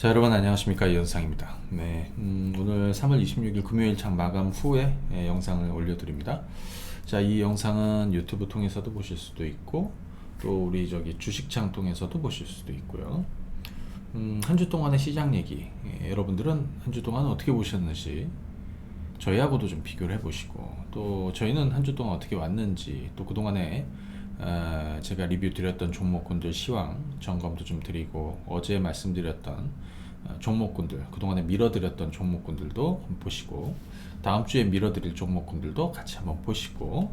자, 여러분 안녕하십니까, 이현상입니다. 네, 오늘 3월 26일 금요일 장 마감 후에 영상을 올려드립니다. 자, 이 영상은 유튜브 통해서도 보실 수도 있고 또 우리 주식창 통해서도 보실 수도 있고요. 한 주 동안의 시장 얘기, 여러분들은 한 주 동안 어떻게 보셨는지 저희하고도 좀 비교를 해보시고, 또 저희는 한 주 동안 어떻게 왔는지, 또 그동안에 제가 리뷰 드렸던 종목군들 시황 점검도 좀 드리고, 어제 말씀드렸던 종목군들, 그동안에 밀어드렸던 종목군들도 보시고, 다음 주에 밀어드릴 종목군들도 같이 한번 보시고,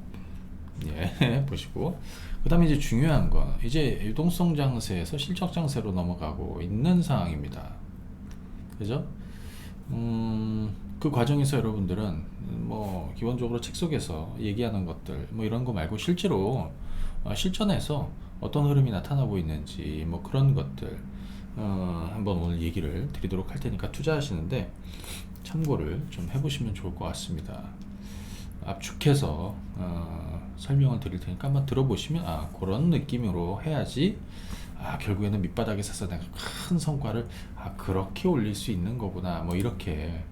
예, 보시고, 그 다음에 이제 중요한 건 이제 유동성 장세에서 실적 장세로 넘어가고 있는 상황입니다. 그죠? 그 과정에서 여러분들은 뭐 기본적으로 책 속에서 얘기하는 것들 뭐 이런 거 말고 실제로 실전에서 어떤 흐름이 나타나고 있는지 뭐 그런 것들 한번 오늘 얘기를 드리도록 할 테니까, 투자하시는데 참고를 좀 해보시면 좋을 것 같습니다. 압축해서 설명을 드릴 테니까 한번 들어보시면 그런 느낌으로 해야지 결국에는 밑바닥에 서서 내가 큰 성과를 그렇게 올릴 수 있는 거구나, 뭐 이렇게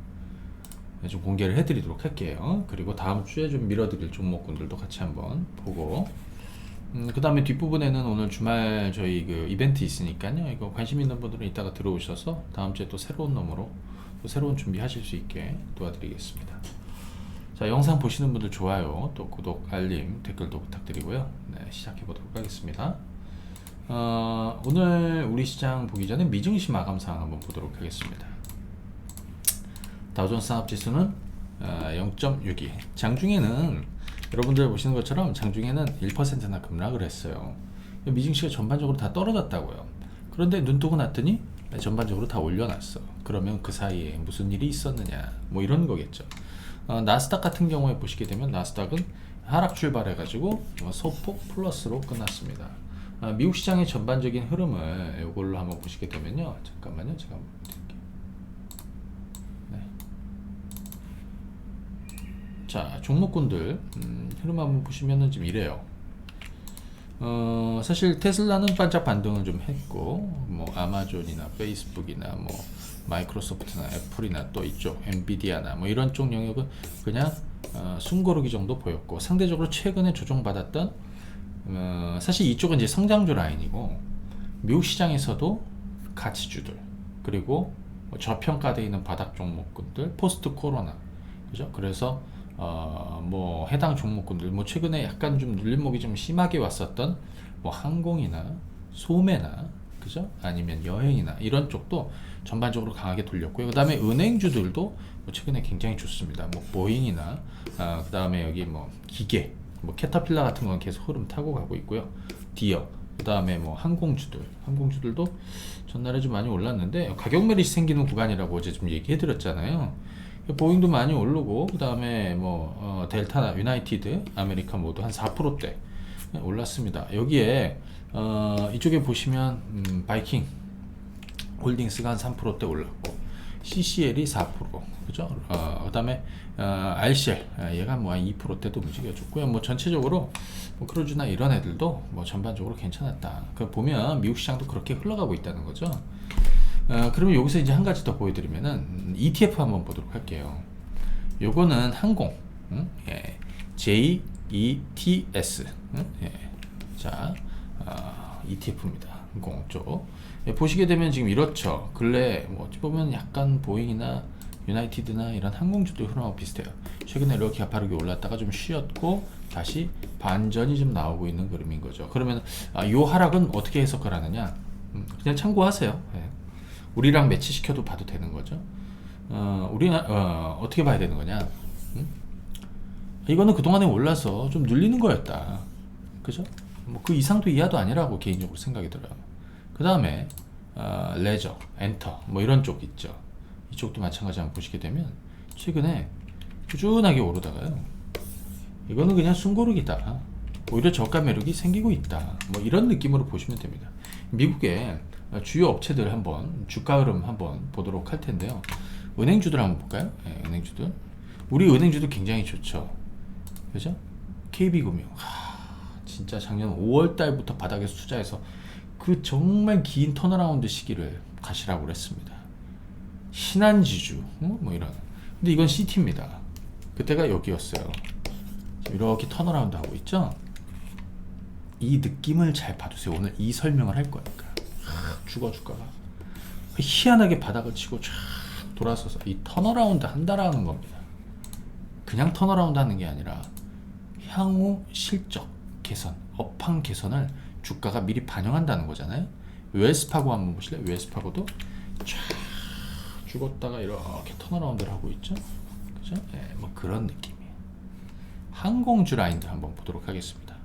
좀 공개를 해드리도록 할게요. 그리고 다음 주에 좀 밀어드릴 종목군들도 같이 한번 보고, 그 다음에 뒷부분에는 오늘 주말 저희 그 이벤트 있으니까요, 이거 관심 있는 분들은 이따가 들어오셔서 다음 주에 또 새로운 놈으로 또 새로운 준비하실 수 있게 도와드리겠습니다. 자, 영상 보시는 분들 좋아요, 또 구독, 알림, 댓글도 부탁드리고요. 네, 시작해 보도록 하겠습니다. 오늘 우리 시장 보기 전에 미증시 마감 상황 한번 보도록 하겠습니다. 다우존스 산업지수는 0.62. 장중에는 여러분들 보시는 것처럼 장중에는 1%나 급락을 했어요. 미증시가 전반적으로 다 떨어졌다고요. 그런데 눈 뜨고 났더니 전반적으로 다 올려놨어. 그러면 그 사이에 무슨 일이 있었느냐, 뭐 이런 거겠죠. 나스닥 같은 경우에 보시게 되면 나스닥은 하락 출발해가지고 소폭 플러스로 끝났습니다. 미국 시장의 전반적인 흐름을 이걸로 한번 보시게 되면요, 잠깐만요, 제가 한번 드릴게요. 네. 자, 종목군들 흐름 한번 보시면은 좀 이래요. 사실 테슬라는 반짝 반등을 좀 했고, 뭐 아마존이나 페이스북이나 뭐 마이크로소프트나 애플이나 또 이쪽 엔비디아나 뭐 이런 쪽 영역은 그냥 숨고르기 정도 보였고, 상대적으로 최근에 조정받았던 사실 이쪽은 이제 성장주 라인이고, 미국 시장에서도 가치주들, 그리고 저평가되어 있는 바닥 종목군들, 포스트 코로나, 그죠? 그래서 뭐 해당 종목군들, 뭐 최근에 약간 좀 눌림목이 좀 심하게 왔었던 뭐 항공이나 소매나, 그죠? 아니면 여행이나 이런 쪽도 전반적으로 강하게 돌렸고요. 그 다음에 은행주들도 뭐 최근에 굉장히 좋습니다. 뭐 보잉이나 그 다음에 여기 뭐 기계, 뭐 캐터필라 같은 건 계속 흐름 타고 가고 있고요. 디어, 그 다음에 뭐 항공주들도 전날에 좀 많이 올랐는데 가격 매릿이 생기는 구간이라고 어제 좀 얘기해 드렸잖아요. 보잉도 많이 오르고, 그 다음에 뭐 델타나 유나이티드 아메리카 모두 한 4%대 올랐습니다. 여기에 이쪽에 보시면 바이킹 홀딩스가 한 3%대 올랐고, CCL이 4%, 그죠? 그 다음에 RCL 얘가 뭐 한 2%대도 움직여줬고요. 뭐 전체적으로 뭐 크루즈나 이런 애들도 뭐 전반적으로 괜찮았다. 그 보면 미국 시장도 그렇게 흘러가고 있다는 거죠. 그러면 여기서 이제 한 가지 더 보여드리면은 ETF 한번 보도록 할게요. 요거는 항공, 예, JETS, 예, 자, ETF입니다. 항공 쪽. 예, 보시게 되면 지금 이렇죠. 근래 뭐 보면 약간 보잉이나 유나이티드나 이런 항공주도 흐름하고 비슷해요. 최근에 이렇게 가파르게 올랐다가 좀 쉬었고 다시 반전이 좀 나오고 있는 그림인 거죠. 그러면 요 하락은 어떻게 해석을 하느냐? 그냥 참고하세요. 예. 우리랑 매치시켜도 봐도 되는 거죠. 우리는 어떻게 봐야 되는 거냐? 이거는 그동안에 올라서 좀 눌리는 거였다, 그죠? 뭐 그 이상도 이하도 아니라고 개인적으로 생각이 들어요. 그 다음에 레저, 엔터 뭐 이런 쪽 있죠. 이쪽도 마찬가지 한번 보시게 되면 최근에 꾸준하게 오르다가요, 이거는 그냥 숨고르기다, 오히려 저가 매력이 생기고 있다, 뭐 이런 느낌으로 보시면 됩니다. 미국의 주요 업체들 한번 주가 흐름 한번 보도록 할 텐데요. 은행주들 한번 볼까요? 네, 은행주들. 우리 은행주도 굉장히 좋죠, 그죠? KB금융, 진짜 작년 5월 달부터 바닥에서 투자해서 그 정말 긴 턴어라운드 시기를 가시라고 그랬습니다. 신한지주, 뭐 이런. 근데 이건 CT입니다. 그때가 여기였어요. 이렇게 턴어라운드 하고 있죠. 이 느낌을 잘 봐두세요. 오늘 이 설명을 할 거니까. 죽어 주가가 희한하게 바닥을 치고 쫙 돌아서서 이 턴어라운드 한다라는 겁니다. 그냥 턴어라운드 하는 게 아니라 향후 실적 개선, 업황 개선을 주가가 미리 반영한다는 거잖아요. 웰스파고 한번 보실래요? 웰스파고도 쫙 죽었다가 이렇게 턴어라운드를 하고 있죠. 그죠? 네, 뭐 그런 느낌이에요. 항공주 라인들 한번 보도록 하겠습니다.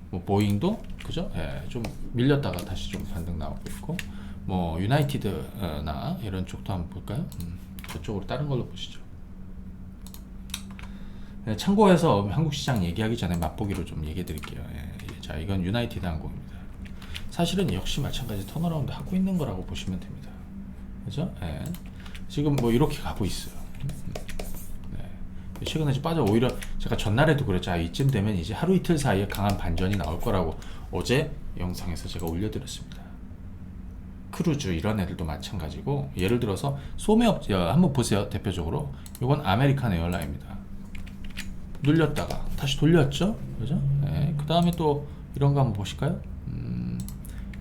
뭐 보잉도 그죠? 예, 좀 밀렸다가 다시 좀 반등 나오고 있고, 뭐 유나이티드나 이런 쪽도 한번 볼까요? 저쪽으로 다른 걸로 보시죠. 예, 참고해서 한국 시장 얘기하기 전에 맛보기로 좀 얘기해 드릴게요. 예, 자, 이건 유나이티드 항공입니다. 사실은 역시 마찬가지 턴어라운드 하고 있는 거라고 보시면 됩니다. 그죠? 예. 지금 뭐 이렇게 가고 있어요. 네. 최근에 좀 빠져. 오히려 제가 전날에도 그랬죠. 이쯤 되면 이제 하루 이틀 사이에 강한 반전이 나올 거라고 어제 영상에서 제가 올려드렸습니다. 크루즈 이런 애들도 마찬가지고, 예를 들어서 소매업 한번 보세요. 대표적으로 이건 아메리칸 에어라인입니다. 눌렸다가 다시 돌렸죠. 그죠? 네. 그 다음에 또 이런 거 한번 보실까요?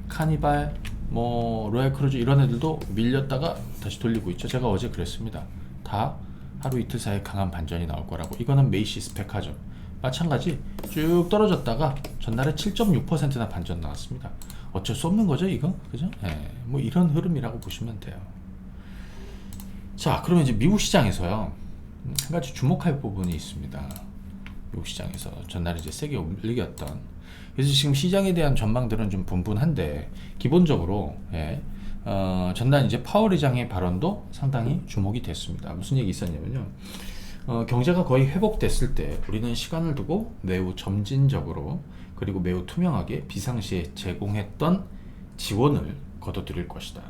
카니발, 뭐 로얄 크루즈 이런 애들도 밀렸다가 다시 돌리고 있죠. 제가 어제 그랬습니다. 다 하루 이틀 사이에 강한 반전이 나올 거라고. 이거는 메이시스 백화점 마찬가지 쭉 떨어졌다가 전날에 7.6%나 반전 나왔습니다. 어쩔 수 없는 거죠, 이거. 그죠? 예, 뭐 이런 흐름이라고 보시면 돼요. 자, 그러면 이제 미국 시장에서요, 한 가지 주목할 부분이 있습니다. 미국 시장에서 전날에 이제 세게 올리겼던, 그래서 지금 시장에 대한 전망들은 좀 분분한데, 기본적으로 전날 이제 파월 의장의 발언도 상당히 주목이 됐습니다. 무슨 얘기 있었냐면요, 경제가 거의 회복됐을 때 우리는 시간을 두고 매우 점진적으로 그리고 매우 투명하게 비상시에 제공했던 지원을 거둬들일 것이다.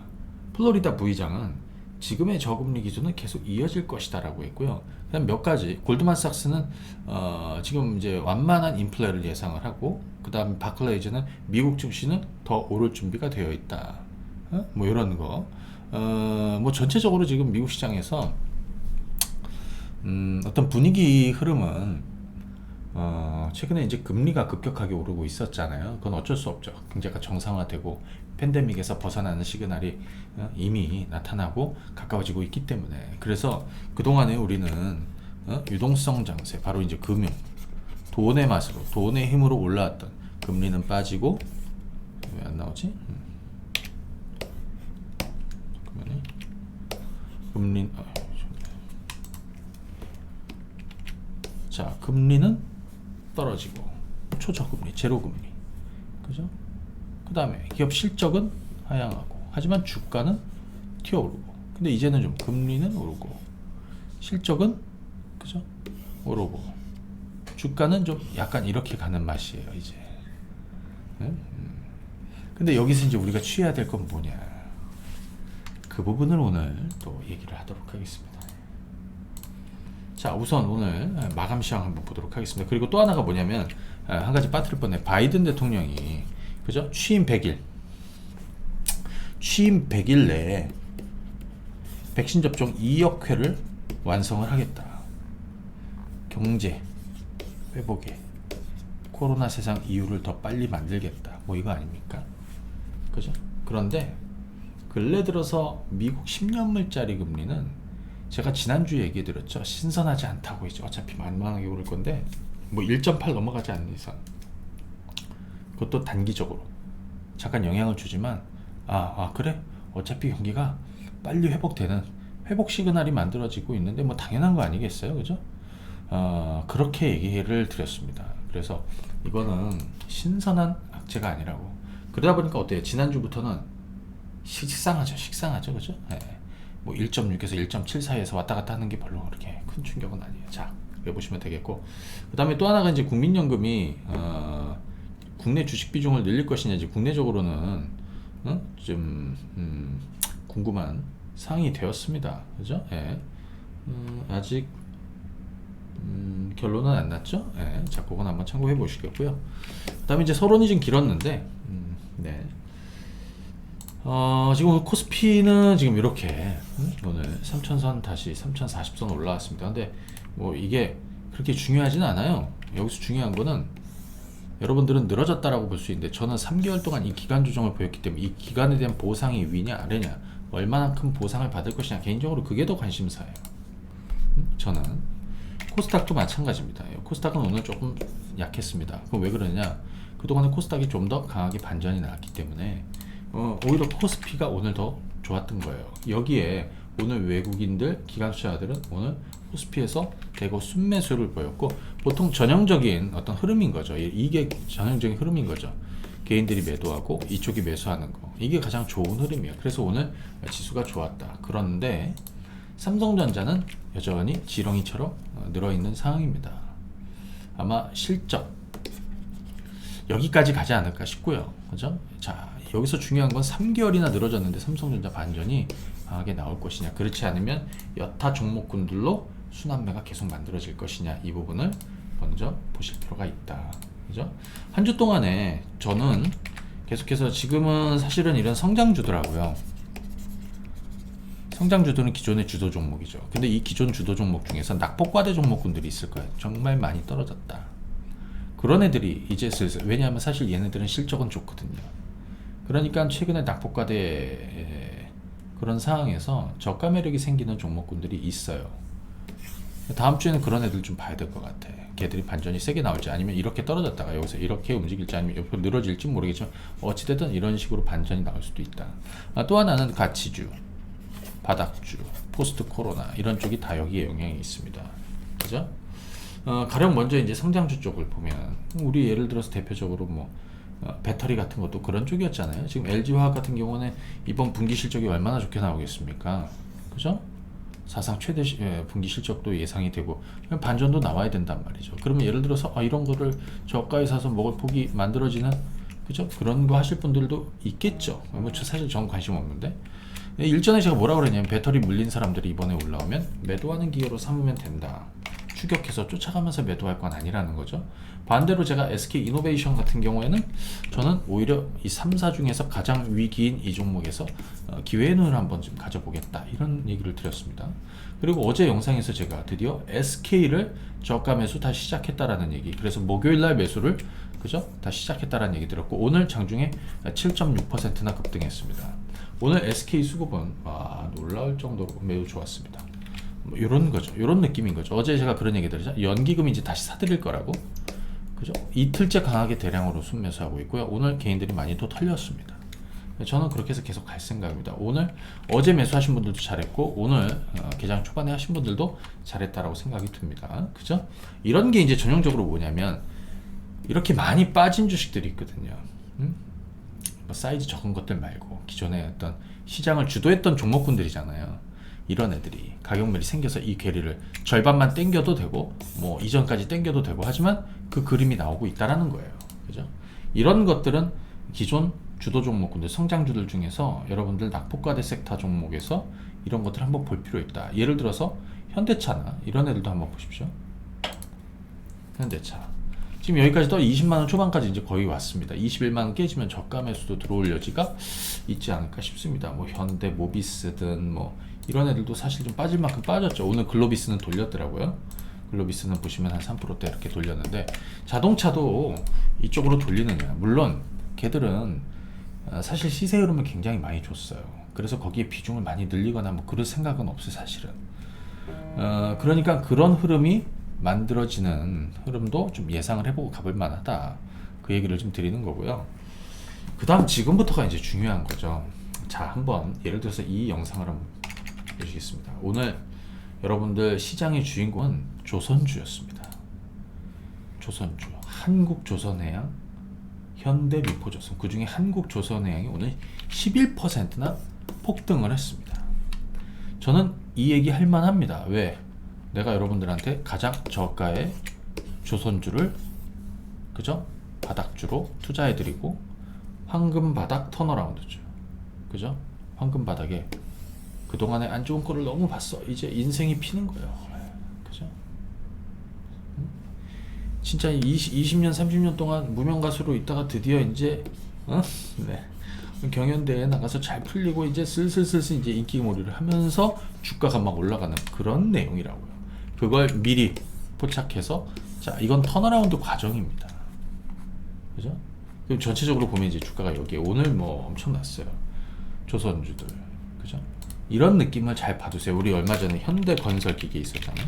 플로리다 부의장은 지금의 저금리 기준은 계속 이어질 것이다 라고 했고요. 그다음 몇 가지, 골드만삭스는 지금 이제 완만한 인플레를 예상을 하고, 그 다음 바클레이즈는 미국 증시는 더 오를 준비가 되어 있다. 뭐 이런 거. 뭐 전체적으로 지금 미국 시장에서 어떤 분위기 흐름은 최근에 이제 금리가 급격하게 오르고 있었잖아요. 그건 어쩔 수 없죠. 경제가 정상화되고 팬데믹에서 벗어나는 시그널이 이미 나타나고 가까워지고 있기 때문에, 그래서 그동안에 우리는 유동성 장세, 바로 이제 금융, 돈의 맛으로, 돈의 힘으로 올라왔던 금리는 빠지고, 왜 안 나오지? 잠깐만요. 금리, 자, 금리는 떨어지고, 초저금리, 제로금리, 그죠? 그 다음에 기업 실적은 하향하고, 하지만 주가는 튀어오르고. 근데 이제는 좀 금리는 오르고, 실적은 그죠? 오르고, 주가는 좀 약간 이렇게 가는 맛이에요, 이제. 근데 여기서 이제 우리가 취해야 될 건 뭐냐? 그 부분을 오늘 또 얘기를 하도록 하겠습니다. 자, 우선 오늘 마감 시황 한번 보도록 하겠습니다. 그리고 또 하나가 뭐냐면, 한 가지 빠뜨릴 뻔해. 바이든 대통령이 그죠? 취임 100일 내에 백신 접종 2억 회를 완성을 하겠다. 경제 회복에 코로나 세상 이유를 더 빨리 만들겠다. 뭐 이거 아닙니까? 그죠? 그런데 근래 들어서 미국 10년물짜리 금리는 제가 지난주에 얘기해 드렸죠. 신선하지 않다고. 이제 어차피 만만하게 오를 건데 뭐 1.8 넘어가지 않는 이상, 그것도 단기적으로 잠깐 영향을 주지만, 그래? 어차피 경기가 빨리 회복되는 회복 시그널이 만들어지고 있는데 뭐 당연한 거 아니겠어요? 그죠? 그렇게 얘기를 드렸습니다. 그래서 이거는 신선한 악재가 아니라고. 그러다 보니까 어때요? 지난주부터는 식상하죠. 그죠? 네. 뭐 1.6에서 1.7 사이에서 왔다 갔다 하는 게 별로 그렇게 큰 충격은 아니에요. 자, 그래 보시면 되겠고, 그 다음에 또 하나가 이제 국민연금이 국내 주식 비중을 늘릴 것이냐, 이제 국내적으로는 좀 궁금한 사항이 되었습니다. 그죠? 예. 아직 결론은 안 났죠? 예. 자, 그건 한번 참고해 보시겠고요. 그 다음에 이제 서론이 좀 길었는데, 네. 지금 코스피는 지금 이렇게 오늘 3000선 다시 3040선 올라왔습니다. 근데 뭐 이게 그렇게 중요하진 않아요. 여기서 중요한 거는 여러분들은 늘어졌다라고 볼 수 있는데, 저는 3개월 동안 이 기간 조정을 보였기 때문에 이 기간에 대한 보상이 위냐 아래냐, 얼마나 큰 보상을 받을 것이냐, 개인적으로 그게 더 관심사예요. 저는 코스닥도 마찬가지입니다. 코스닥은 오늘 조금 약했습니다. 그럼 왜 그러냐? 그동안에 코스닥이 좀 더 강하게 반전이 나왔기 때문에 오히려 코스피가 오늘 더 좋았던 거예요. 여기에 오늘 외국인들, 기관 투자자들은 오늘 코스피에서 대거 순매수를 보였고, 보통 전형적인 어떤 흐름인 거죠. 이게 전형적인 흐름인 거죠. 개인들이 매도하고 이쪽이 매수하는 거, 이게 가장 좋은 흐름이에요. 그래서 오늘 지수가 좋았다. 그런데 삼성전자는 여전히 지렁이처럼 늘어있는 상황입니다. 아마 실적 여기까지 가지 않을까 싶고요. 그죠? 자, 여기서 중요한 건 3개월이나 늘어졌는데 삼성전자 반전이 강하게 나올 것이냐, 그렇지 않으면 여타 종목군들로 순환매가 계속 만들어질 것이냐, 이 부분을 먼저 보실 필요가 있다. 그죠? 한 주 동안에 저는 계속해서, 지금은 사실은 이런 성장주더라고요. 성장주들은 기존의 주도 종목이죠. 근데 이 기존 주도 종목 중에서 낙폭과대 종목군들이 있을 거예요. 정말 많이 떨어졌다. 그런 애들이 이제 슬슬, 왜냐하면 사실 얘네들은 실적은 좋거든요. 그러니까 최근에 낙폭과대 그런 상황에서 저가 매력이 생기는 종목군들이 있어요. 다음 주에는 그런 애들 좀 봐야 될 것 같아. 걔들이 반전이 세게 나올지, 아니면 이렇게 떨어졌다가 여기서 이렇게 움직일지, 아니면 옆으로 늘어질지 모르겠지만 어찌됐든 이런 식으로 반전이 나올 수도 있다. 또 하나는 가치주, 바닥주, 포스트 코로나, 이런 쪽이 다 여기에 영향이 있습니다. 그죠? 가령 먼저 이제 성장주 쪽을 보면, 우리 예를 들어서 대표적으로 뭐 배터리 같은 것도 그런 쪽이었잖아요. 지금 LG화학 같은 경우는 이번 분기 실적이 얼마나 좋게 나오겠습니까? 그죠? 사상 최대 분기 실적도 예상이 되고 반전도 나와야 된단 말이죠. 그러면 예를 들어서 이런 거를 저가에 사서 먹을 폭이 만들어지는, 그죠? 그런 거 하실 분들도 있겠죠. 뭐 사실 전 관심 없는데, 일전에 제가 뭐라 그랬냐면, 배터리 물린 사람들이 이번에 올라오면 매도하는 기회로 삼으면 된다. 추격해서 쫓아가면서 매도할 건 아니라는 거죠. 반대로 제가 SK이노베이션 같은 경우에는 저는 오히려 이 3사 중에서 가장 위기인 이 종목에서 기회의 눈을 한번 좀 가져보겠다, 이런 얘기를 드렸습니다. 그리고 어제 영상에서 제가 드디어 SK를 저가 매수 다시 시작했다라는 얘기, 그래서 목요일날 매수를, 그죠? 다시 시작했다라는 얘기 드렸고, 오늘 장중에 7.6%나 급등했습니다. 오늘 SK 수급은 놀라울 정도로 매우 좋았습니다. 뭐 이런 거죠. 이런 느낌인 거죠. 어제 제가 그런 얘기 드렸죠. 연기금 이제 다시 사들일 거라고. 그죠? 이틀째 강하게 대량으로 순매수하고 있고요. 오늘 개인들이 많이 또 털렸습니다. 저는 그렇게 해서 계속 갈 생각입니다. 오늘 어제 매수하신 분들도 잘했고, 오늘 개장 초반에 하신 분들도 잘했다라고 생각이 듭니다. 그죠? 이런 게 이제 전형적으로 뭐냐면, 이렇게 많이 빠진 주식들이 있거든요. 뭐 사이즈 적은 것들 말고 기존에 어떤 시장을 주도했던 종목군들이잖아요. 이런 애들이 가격매이 생겨서 이 괴리를 절반만 땡겨도 되고, 뭐 이전까지 땡겨도 되고, 하지만 그 그림이 나오고 있다라는 거예요. 그죠? 이런 것들은 기존 주도 종목군들, 성장주들 중에서 여러분들 낙폭과대 섹터 종목에서 이런 것들 한번 볼 필요 있다. 예를 들어서 현대차나 이런 애들도 한번 보십시오. 현대차 지금 여기까지 또 20만원 초반까지 이제 거의 왔습니다. 21만원 깨지면 저가 매수도 들어올 여지가 있지 않을까 싶습니다. 뭐 현대, 모비스든 뭐 이런 애들도 사실 좀 빠질 만큼 빠졌죠. 오늘 글로비스는 돌렸더라고요. 글로비스는 보시면 한 3%대 이렇게 돌렸는데, 자동차도 이쪽으로 돌리느냐, 물론 걔들은 사실 시세 흐름을 굉장히 많이 줬어요. 그래서 거기에 비중을 많이 늘리거나 뭐 그럴 생각은 없어요, 사실은. 그러니까 그런 흐름이 만들어지는 흐름도 좀 예상을 해보고 가볼 만하다, 그 얘기를 좀 드리는 거고요. 그 다음 지금부터가 이제 중요한 거죠. 자, 한번 예를 들어서 이 영상을 한번 보시겠습니다. 오늘 여러분들 시장의 주인공은 조선주였습니다. 조선주, 한국조선해양, 현대미포조선, 그 중에 한국조선해양이 오늘 11%나 폭등을 했습니다. 저는 이 얘기 할 만합니다. 왜? 내가 여러분들한테 가장 저가의 조선주를, 그죠? 바닥주로 투자해드리고, 황금바닥 턴어라운드죠. 그죠? 황금바닥에 그동안에 안 좋은 꼴을 너무 봤어. 이제 인생이 피는 거예요. 그죠? 진짜 20년, 30년 동안 무명가수로 있다가 드디어 이제, 네. 경연대회에 나가서 잘 풀리고 이제 슬슬 이제 인기몰이를 하면서 주가가 막 올라가는 그런 내용이라고요. 그걸 미리 포착해서 자 이건 턴어라운드 과정입니다. 그죠? 그럼 전체적으로 보면 이제 주가가 여기에 오늘 뭐 엄청났어요. 조선주들 그죠? 이런 느낌을 잘 봐두세요. 우리 얼마 전에 현대건설기계 있었잖아요.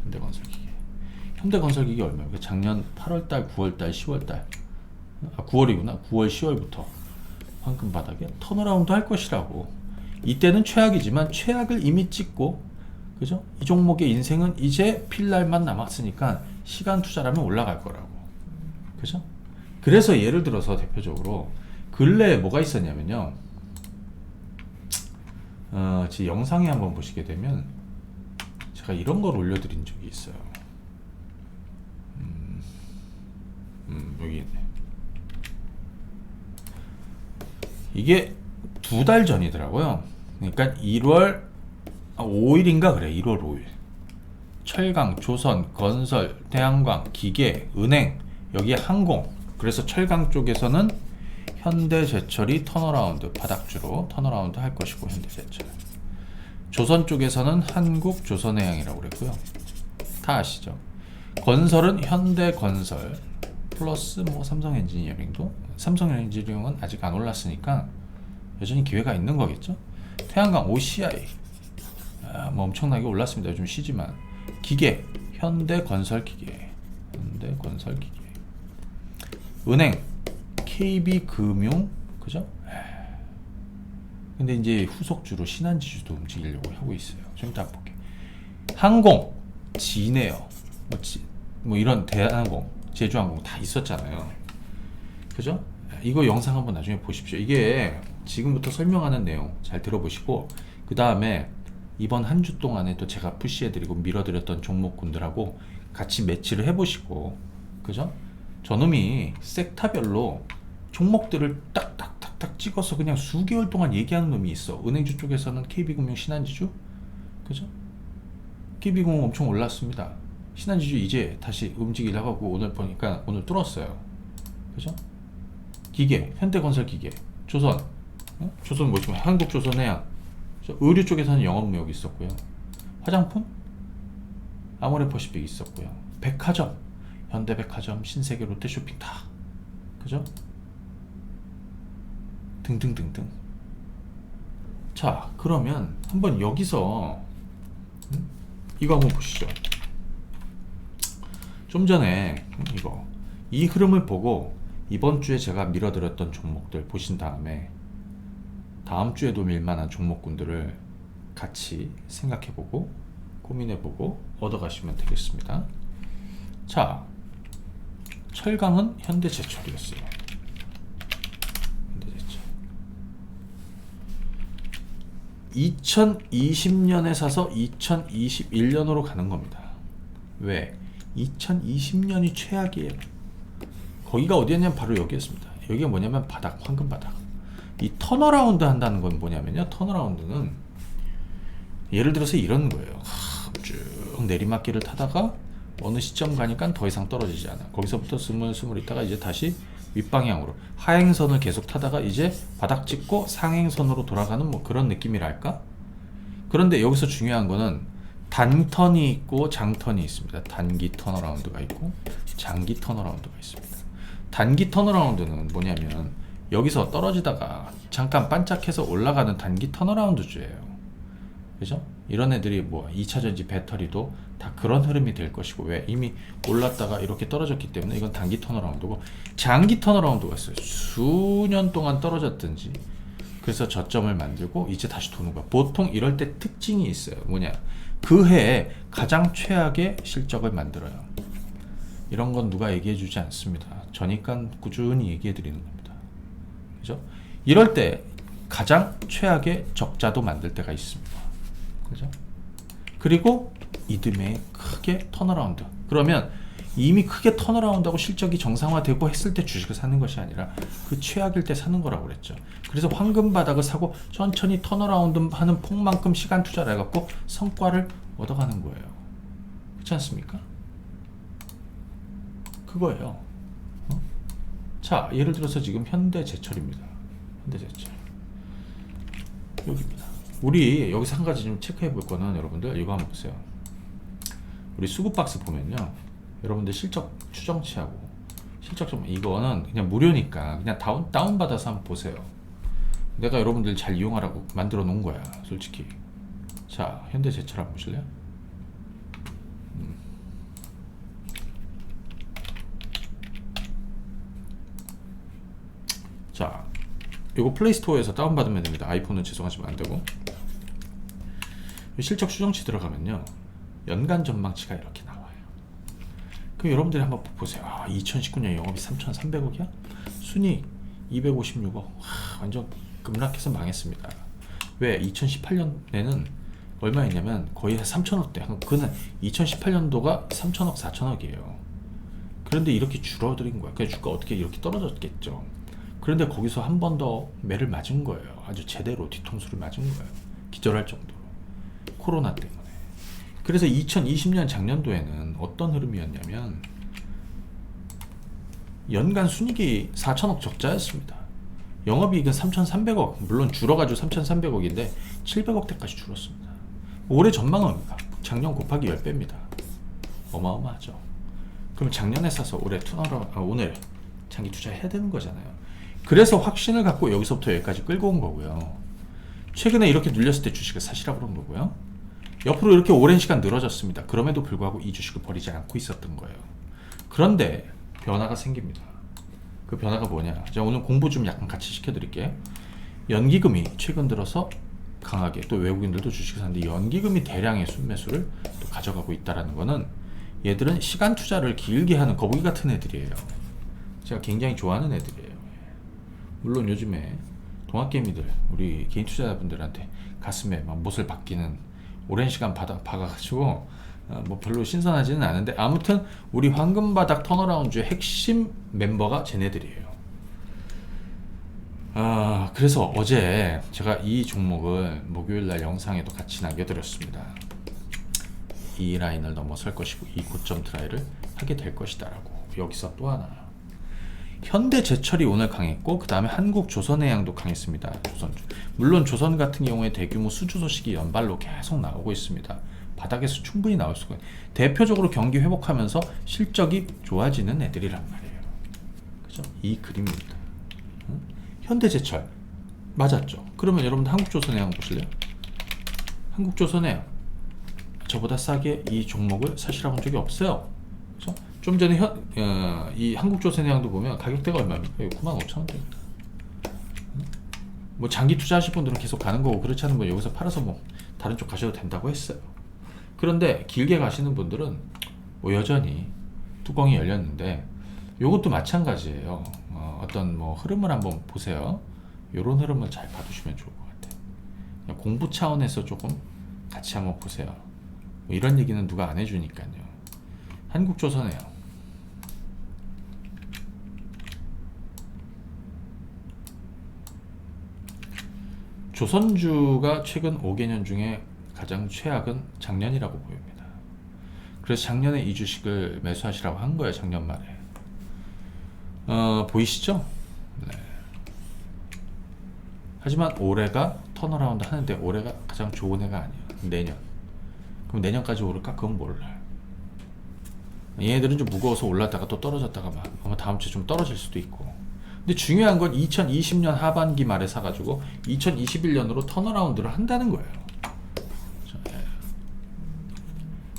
현대건설기계. 현대건설기계 얼마예요? 작년 8월달, 9월달, 10월달. 9월이구나. 9월, 10월부터 황금 바닥에 턴어라운드 할 것이라고. 이때는 최악이지만 최악을 이미 찍고, 그죠? 이 종목의 인생은 이제 필 날만 남았으니까 시간 투자라면 올라갈 거라고. 그죠? 그래서 예를 들어서 대표적으로 근래에 뭐가 있었냐면요. 제 영상에 한번 보시게 되면 제가 이런 걸 올려드린 적이 있어요. 여기 있네. 이게 2달 전이더라고요. 그러니까 1월 5일인가 그래. 1월 5일. 철강, 조선, 건설, 태양광, 기계, 은행, 여기에 항공. 그래서 철강 쪽에서는 현대제철이 턴어라운드, 바닥주로 턴어라운드 할 것이고 현대제철. 조선 쪽에서는 한국 조선해양이라고 그랬고요. 다 아시죠? 건설은 현대건설 플러스 뭐 삼성엔지니어링도, 삼성엔지니어링은 아직 안 올랐으니까 여전히 기회가 있는 거겠죠. 태양광 OCI 뭐 엄청나게 올랐습니다. 요즘 쉬지만. 기계 현대건설기계, 현대건설기계. 은행 KB금융, 그죠? 근데 이제 후속주로 신한지주도 움직이려고 하고 있어요. 좀 이따 볼게요. 항공 진에어 뭐 이런 대한항공, 제주항공 다 있었잖아요. 그죠? 이거 영상 한번 나중에 보십시오. 이게 지금부터 설명하는 내용 잘 들어보시고, 그 다음에 이번 한 주 동안에 또 제가 푸시해드리고 밀어드렸던 종목군들하고 같이 매치를 해보시고, 그죠? 저놈이 섹터별로 종목들을 딱딱딱딱 찍어서 그냥 수개월 동안 얘기하는 놈이 있어. 은행주 쪽에서는 KB금융, 신한지주, 그죠? KB금융 엄청 올랐습니다. 신한지주 이제 다시 움직이려고 하고 오늘 보니까 오늘 뚫었어요. 그죠? 기계, 현대건설기계, 조선, 조선 뭐지? 한국조선해양. 의류 쪽에서는 영업무역 있었고요. 화장품, 아모레퍼시픽 있었고요. 백화점, 현대백화점, 신세계, 롯데쇼핑 다, 그죠? 등등등등. 자, 그러면 한번 여기서 이거 한번 보시죠. 좀 전에 이거 이 흐름을 보고 이번 주에 제가 밀어드렸던 종목들 보신 다음에 다음 주에도 밀만한 종목군들을 같이 생각해보고 고민해보고 얻어가시면 되겠습니다. 자, 철강은 현대제철이었어요. 현대제철. 2020년에 사서 2021년으로 가는 겁니다. 왜? 2020년이 최악이에요. 거기가 어디였냐면 바로 여기였습니다. 여기가 뭐냐면 바닥, 황금 바닥. 이 턴어라운드 한다는 건 뭐냐면요. 턴어라운드는 예를 들어서 이런 거예요. 쭉 내리막길을 타다가 어느 시점 가니까 더 이상 떨어지지 않아. 거기서부터 스물스물 있다가 이제 다시 윗방향으로 하행선을 계속 타다가 이제 바닥 찍고 상행선으로 돌아가는 뭐 그런 느낌이랄까? 그런데 여기서 중요한 거는 단턴이 있고 장턴이 있습니다. 단기 턴어라운드가 있고 장기 턴어라운드가 있습니다. 단기 턴어라운드는 뭐냐면 여기서 떨어지다가 잠깐 반짝해서 올라가는 단기 턴어라운드주예요. 그죠? 이런 애들이 뭐 2차전지 배터리도 다 그런 흐름이 될 것이고, 왜? 이미 올랐다가 이렇게 떨어졌기 때문에 이건 단기 턴어라운드고, 장기 턴어라운드가 있어요. 수년 동안 떨어졌든지 그래서 저점을 만들고 이제 다시 도는 거야. 보통 이럴 때 특징이 있어요. 뭐냐? 그 해에 가장 최악의 실적을 만들어요. 이런 건 누가 얘기해 주지 않습니다. 저니까 꾸준히 얘기해 드리는 겁니다. 그죠? 이럴 때 가장 최악의 적자도 만들 때가 있습니다. 그죠? 그리고 이듬해 크게 턴어라운드. 그러면 이미 크게 턴어라운드하고 실적이 정상화되고 했을 때 주식을 사는 것이 아니라 그 최악일 때 사는 거라고 그랬죠. 그래서 황금 바닥을 사고 천천히 턴어라운드 하는 폭만큼 시간 투자를 해갖고 성과를 얻어가는 거예요. 그렇지 않습니까? 그거예요. 자, 예를 들어서 지금 현대제철입니다. 현대제철 여기입니다. 우리 여기서 한 가지 좀 체크해 볼 거는 여러분들 이거 한번 보세요. 우리 수급 박스 보면요, 여러분들 실적 추정치하고 실적 좀 이거는 그냥 무료니까 그냥 다운 받아서 한번 보세요. 내가 여러분들 잘 이용하라고 만들어 놓은 거야, 솔직히. 자, 현대제철 한번 보실래요? 자, 이거 플레이스토어에서 다운받으면 됩니다. 아이폰은 죄송하지만 안 되고. 실적 추정치 들어가면요, 연간 전망치가 이렇게 나와요. 그럼 여러분들이 한번 보세요. 2019년 영업이 3,300억이야? 순이익 256억. 완전 급락해서 망했습니다. 왜? 2018년에는 얼마였냐면 거의 3,000억대. 그는 2018년도가 3,000억, 4,000억이에요. 그런데 이렇게 줄어드린 거야. 그래서 주가 어떻게 이렇게 떨어졌겠죠. 그런데 거기서 한 번 더 매를 맞은 거예요. 아주 제대로 뒤통수를 맞은 거예요. 기절할 정도로. 코로나 때문에. 그래서 2020년 작년도에는 어떤 흐름이었냐면 연간 순이익이 4,000억 적자였습니다. 영업이익은 3,300억, 물론 줄어가지고 3,300억인데 700억대까지 줄었습니다. 올해 전망은 작년 곱하기 10배입니다. 어마어마하죠. 그럼 작년에 사서 올해 오늘 장기 투자해야 되는 거잖아요. 그래서 확신을 갖고 여기서부터 여기까지 끌고 온 거고요. 최근에 이렇게 눌렸을 때 주식을 사시라고 그런 거고요. 옆으로 이렇게 오랜 시간 늘어졌습니다. 그럼에도 불구하고 이 주식을 버리지 않고 있었던 거예요. 그런데 변화가 생깁니다. 그 변화가 뭐냐? 제가 오늘 공부 좀 약간 같이 시켜드릴게요. 연기금이 최근 들어서 강하게, 또 외국인들도 주식을 사는데 연기금이 대량의 순매수를 또 가져가고 있다는 거는 얘들은 시간 투자를 길게 하는 거북이 같은 애들이에요. 제가 굉장히 좋아하는 애들이에요. 물론 요즘에 동학개미들, 우리 개인 투자자분들한테 가슴에 막 못을 박기는 오랜 시간 박아가지고 뭐 별로 신선하지는 않은데, 아무튼 우리 황금바닥 턴어라운드의 핵심 멤버가 쟤네들이에요. 그래서 어제 제가 이 종목을 목요일날 영상에도 같이 남겨드렸습니다. 이 라인을 넘어설 것이고 이 고점 트라이를 하게 될 것이다 라고. 여기서 또 하나, 현대제철이 오늘 강했고 그 다음에 한국조선해양도 강했습니다. 조선주. 물론 조선 같은 경우에 대규모 수주 소식이 연발로 계속 나오고 있습니다. 바닥에서 충분히 나올 수가 있어요. 대표적으로 경기 회복하면서 실적이 좋아지는 애들이란 말이에요. 그죠? 이 그림입니다. 현대제철 맞았죠? 그러면 여러분들 한국조선해양 보실래요? 한국조선해양 저보다 싸게 이 종목을 사시라고 한 적이 없어요. 그죠? 좀 전에 이 한국조선해양도 보면 가격대가 얼마입니까? 95,000원대입니다. 뭐 장기 투자하실 분들은 계속 가는 거고, 그렇지 않은 분 여기서 팔아서 뭐 다른 쪽 가셔도 된다고 했어요. 그런데 길게 가시는 분들은 뭐 여전히 뚜껑이 열렸는데, 요것도 마찬가지예요. 어떤 뭐 흐름을 한번 보세요. 요런 흐름을 잘 봐두시면 좋을 것 같아요. 그냥 공부 차원에서 조금 같이 한번 보세요. 뭐 이런 얘기는 누가 안 해주니까요. 한국조선해양 조선주가 최근 5개년 중에 가장 최악은 작년이라고 보입니다. 그래서 작년에 이 주식을 매수하시라고 한 거예요. 작년 말에. 보이시죠? 네. 하지만 올해가 턴어라운드 하는데 올해가 가장 좋은 해가 아니에요. 내년. 그럼 내년까지 오를까? 그건 몰라요. 얘네들은 좀 무거워서 올랐다가 또 떨어졌다가 막 아마 다음 주에 좀 떨어질 수도 있고. 근데 중요한 건 2020년 하반기 말에 사가지고 2021년으로 턴어라운드를 한다는 거예요.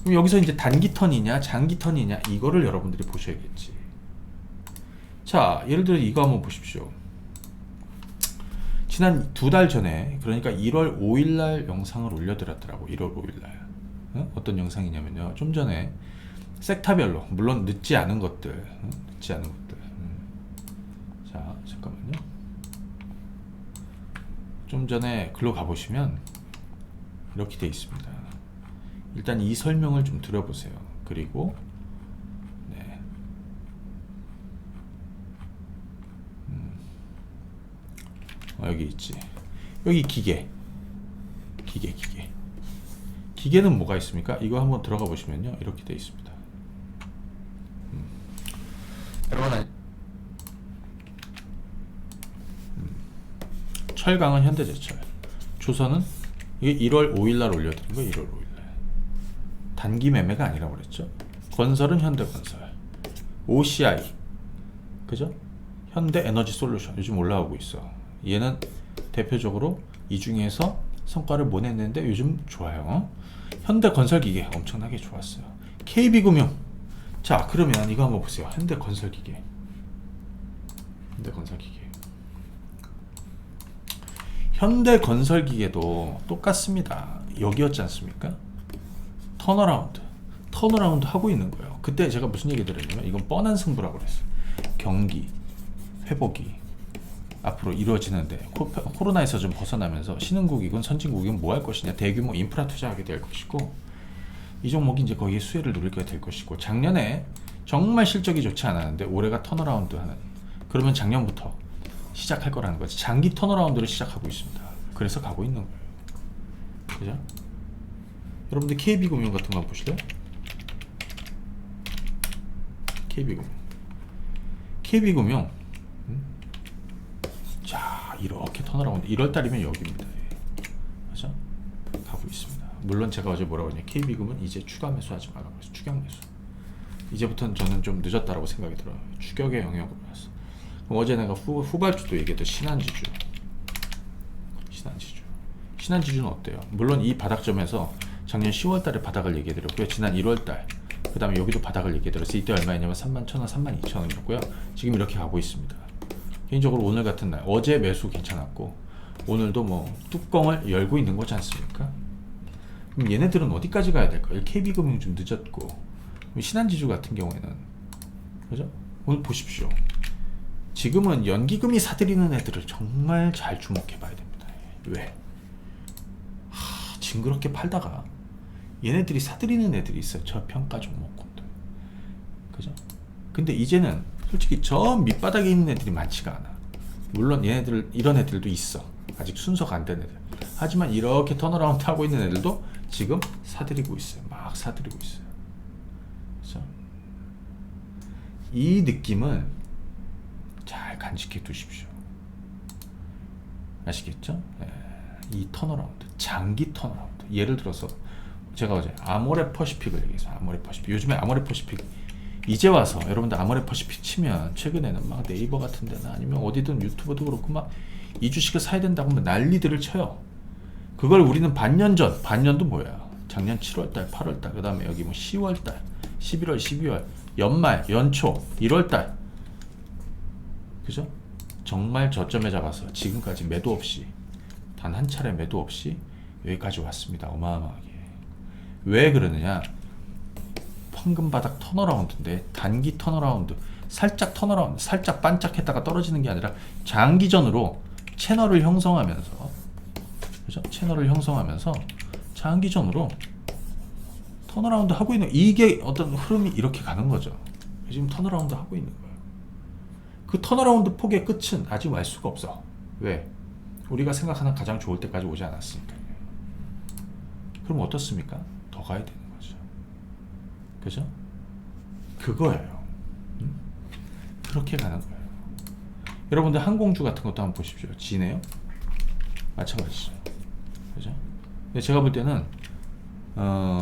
그럼 여기서 이제 단기 턴이냐 장기 턴이냐 이거를 여러분들이 보셔야겠지. 자, 예를 들어 이거 한번 보십시오. 지난 2달 전에, 그러니까 1월 5일날 영상을 올려드렸더라고. 1월 5일날 어떤 영상이냐면요, 좀 전에 섹터별로, 물론 늦지 않은 것들, 자, 잠깐만요. 좀 전에 글로 가보시면 이렇게 돼 있습니다. 일단 이 설명을 좀 들어보세요. 그리고 네. 여기 있지. 여기 기계는 뭐가 있습니까? 이거 한번 들어가 보시면요, 이렇게 돼 있습니다. 여러분, 철강은 현대제철, 조선은 이게 1월 5일날 올려드린 거예요. 1월 5일날 단기 매매가 아니라고 그랬죠. 건설은 현대건설, OCI 그죠? 현대에너지솔루션 요즘 올라오고 있어. 얘는 대표적으로 이 중에서 성과를 못 냈는데 요즘 좋아요. 현대건설기계 엄청나게 좋았어요. KB금융. 자 그러면 이거 한번 보세요. 현대건설기계, 현대건설기계도 똑같습니다. 여기였지 않습니까? 턴어라운드 하고 있는 거예요. 그때 제가 무슨 얘기 드렸냐면 이건 뻔한 승부라고 그랬어요. 경기 회복이 앞으로 이루어지는데 코로나에서 좀 벗어나면서 신흥국이건 선진국이건 뭐 할 것이냐, 대규모 인프라 투자하게 될 것이고, 이 종목이 이제 거기에 수혜를 누리게 될 것이고, 작년에 정말 실적이 좋지 않았는데 올해가 턴어라운드 하는, 그러면 작년부터 시작할 거라는 거지. 장기 턴어라운드를 시작하고 있습니다. 그래서 가고 있는 거예요. 그죠? 여러분들 KB금융 같은 거 한번 보실래요? KB금융 자 이렇게 턴어라운드 1월달이면 여기입니다. 그죠? 가고 있습니다. 물론 제가 어제 뭐라고 했냐, KB금은 이제 추가 매수하지 말라고 해서 추격 매수. 이제부터는 저는 좀 늦었다라고 생각이 들어요. 추격의 영역으로 왔어. 그럼 어제 내가 후발주도 얘기했던 신한지주는 어때요? 물론 이 바닥점에서 작년 10월달에 바닥을 얘기해드렸고요. 지난 1월달 그 다음에 여기도 바닥을 얘기해드렸어요. 이때 얼마였냐면 31,000원, 32,000원이었고요. 지금 이렇게 가고 있습니다. 개인적으로 오늘 같은 날 어제 매수 괜찮았고 오늘도 뭐 뚜껑을 열고 있는 거지 않습니까? 그럼 얘네들은 어디까지 가야 될까요? KB금융 좀 늦었고, 신한지주 같은 경우에는 그죠? 오늘 보십시오. 지금은 연기금이 사들이는 애들을 정말 잘 주목해 봐야 됩니다. 왜? 징그럽게 팔다가 얘네들이 사들이는 애들이 있어요. 저 평가 종목군들. 그죠? 근데 이제는 솔직히 저 밑바닥에 있는 애들이 많지가 않아. 물론 얘네들 이런 애들도 있어. 아직 순서가 안 된 애들. 하지만 이렇게 턴어라운드 하고 있는 애들도 지금 사들이고 있어요. 막 사들이고 있어요. 그죠? 이 느낌을 잘 간직해 두십시오. 아시겠죠? 네. 이 턴어라운드, 장기 턴어라운드. 예를 들어서 제가 어제 아모레퍼시픽을 얘기했어요. 아모레퍼시픽. 요즘에 아모레퍼시픽 이제 와서 여러분들 아모레퍼시픽 치면 최근에는 막 네이버 같은 데나 아니면 어디든 유튜브도 그렇고 막 이 주식을 사야 된다고 하면 난리들을 쳐요. 그걸 우리는 반년도 뭐야? 작년 7월달, 8월달, 그 다음에 여기 뭐 10월달, 11월, 12월, 연말, 연초, 1월달. 그죠? 정말 저점에 잡아서 지금까지 매도 없이, 단 한 차례 매도 없이 여기까지 왔습니다. 어마어마하게. 왜 그러느냐? 황금바닥 턴어라운드인데 단기 턴어라운드, 살짝 턴어라운드, 살짝 반짝했다가 떨어지는 게 아니라 장기전으로 채널을 형성하면서, 그죠? 채널을 형성하면서 장기전으로 턴어라운드 하고 있는, 이게 어떤 흐름이 이렇게 가는 거죠. 지금 턴어라운드 하고 있는 거예요. 그 턴어라운드 폭의 끝은 아직 알 수가 없어. 왜? 우리가 생각하는 가장 좋을 때까지 오지 않았으니까요. 그럼 어떻습니까? 더 가야 되는 거죠. 그죠? 그거예요. 그렇게 가는 거예요. 여러분들 항공주 같은 것도 한번 보십시오. 지네요? 마찬가지죠. 그죠? 근데 제가 볼 때는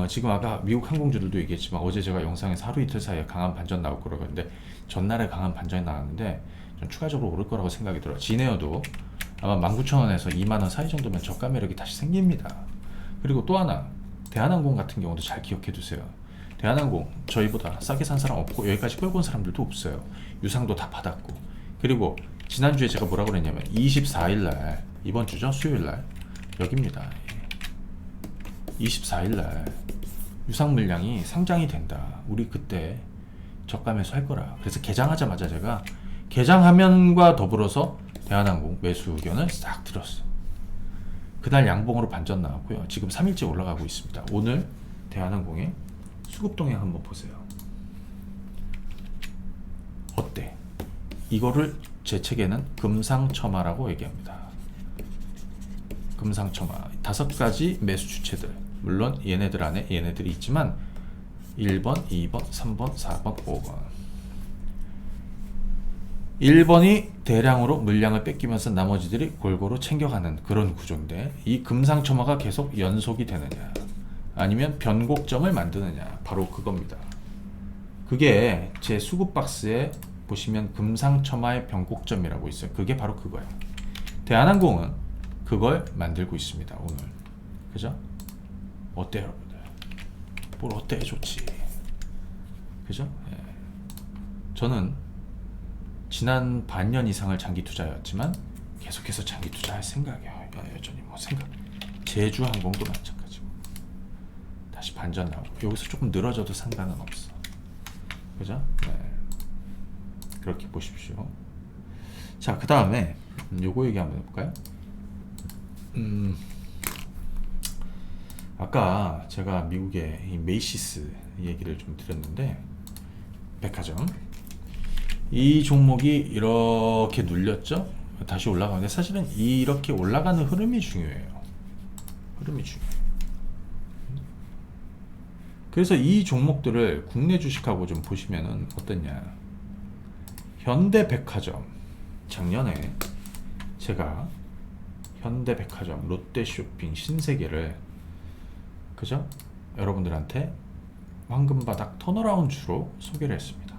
지금 아까 미국 항공주들도 얘기했지만 어제 제가 영상에서 하루 이틀 사이에 강한 반전 나올 거라고 했는데 전날에 강한 반전이 나왔는데 좀 추가적으로 오를 거라고 생각이 들어요. 지네어도 아마 19,000원에서 20,000원 사이 정도면 저가 매력이 다시 생깁니다. 그리고 또 하나, 대한항공 같은 경우도 잘 기억해 두세요. 대한항공 저희보다 싸게 산 사람 없고 여기까지 끌고 온 사람들도 없어요. 유상도 다 받았고. 그리고 지난주에 제가 뭐라고 그랬냐면 24일날, 이번 주죠? 수요일날 여기입니다. 24일날 유상 물량이 상장이 된다. 우리 그때 저가 매수할 거라. 그래서 개장하자마자 제가 개장화면과 더불어서 대한항공 매수 의견을 싹 들었어. 그날 양봉으로 반전 나왔고요. 지금 3일째 올라가고 있습니다. 오늘 대한항공의 수급 동향 한번 보세요. 어때? 이거를 제 책에는 금상첨화라고 얘기합니다. 금상첨화 5가지 매수 주체들, 물론 얘네들 안에 얘네들이 있지만 1번, 2번, 3번, 4번, 5번 1번이 대량으로 물량을 뺏기면서 나머지들이 골고루 챙겨가는 그런 구조인데, 이 금상첨화가 계속 연속이 되느냐 아니면 변곡점을 만드느냐, 바로 그겁니다. 그게 제 수급 박스에 보시면 금상첨화의 변곡점이라고 있어요. 그게 바로 그거예요. 대한항공은 그걸 만들고 있습니다. 오늘. 그죠? 어때요, 여러분들? 뭘 어때? 좋지. 그죠? 예. 저는 지난 반년 이상을 장기 투자였지만 계속해서 장기 투자할 생각이야. 여전히 뭐 생각. 제주항공도 마찬가지고. 다시 반전 나오고. 여기서 조금 늘어져도 상관은 없어. 그죠? 네. 그렇게 보십시오. 자, 그 다음에 요거 얘기 한번 해볼까요? 아까 제가 미국의 이 메이시스 얘기를 좀 드렸는데, 백화점 이 종목이 이렇게 눌렸죠? 다시 올라가는데, 사실은 이렇게 올라가는 흐름이 중요해요. 흐름이 중요해요. 그래서 이 종목들을 국내 주식하고 좀 보시면은 어떠냐. 현대백화점, 작년에 제가 현대백화점, 롯데쇼핑, 신세계를, 그죠? 여러분들한테 황금바닥 턴어라운드로 소개를 했습니다.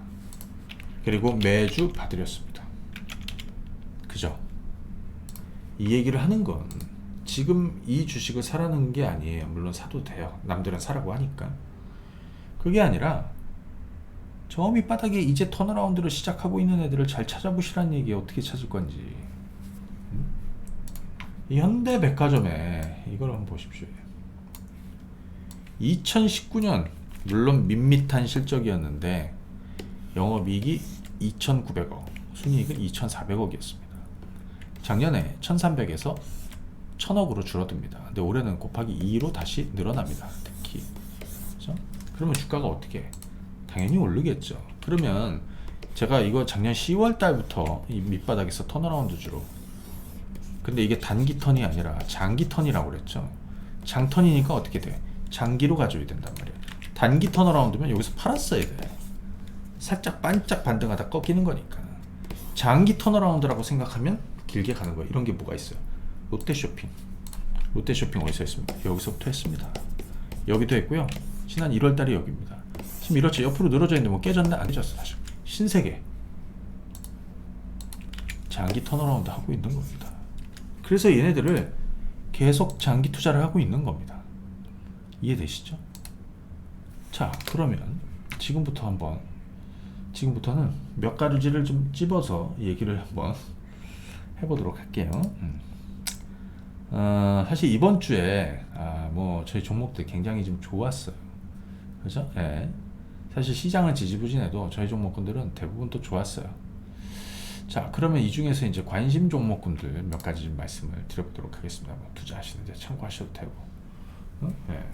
그리고 매주 봐드렸습니다. 그죠? 이 얘기를 하는 건 지금 이 주식을 사라는 게 아니에요. 물론 사도 돼요. 남들은 사라고 하니까. 그게 아니라 저 밑바닥에 이제 턴어라운드를 시작하고 있는 애들을 잘 찾아보시라는 얘기에 어떻게 찾을 건지. 이 현대백화점에 이걸 한번 보십시오. 2019년 물론 밋밋한 실적이었는데 영업이익이 2,900억, 순이익은 2,400억이었습니다. 작년에 1,300에서 1,000억으로 줄어듭니다. 근데 올해는 곱하기 2로 다시 늘어납니다. 특히. 그렇죠? 그러면 주가가 어떻게 해? 당연히 오르겠죠. 그러면 제가 이거 작년 10월 달부터 이 밑바닥에서 턴어라운드주로, 근데 이게 단기 턴이 아니라 장기 턴이라고 그랬죠. 장턴이니까 어떻게 돼? 장기로 가져야 된단 말이야. 단기 턴어라운드면 여기서 팔았어야 돼. 살짝 반짝 반등하다 꺾이는 거니까. 장기 턴어라운드라고 생각하면 길게 가는 거예요. 이런 게 뭐가 있어요? 롯데쇼핑. 롯데쇼핑 어디서 했습니까? 여기서부터 했습니다. 여기도 했고요. 지난 1월 달이 여기입니다. 지금 이렇지. 옆으로 늘어져 있는데 뭐 깨졌나? 안 깨졌어. 사실. 신세계. 장기 턴어라운드 하고 있는 겁니다. 그래서 얘네들을 계속 장기 투자를 하고 있는 겁니다. 이해되시죠? 자, 그러면 지금부터는 몇 가지를 좀 집어서 얘기를 한번 해보도록 할게요. 사실 이번 주에 뭐 저희 종목들 굉장히 좀 좋았어요. 그죠? 예. 사실 시장은 지지부진해도 저희 종목군들은 대부분 또 좋았어요. 자, 그러면 이 중에서 이제 관심 종목군들 몇 가지 좀 말씀을 드려보도록 하겠습니다. 뭐 투자하시는데 참고하셔도 되고. 예.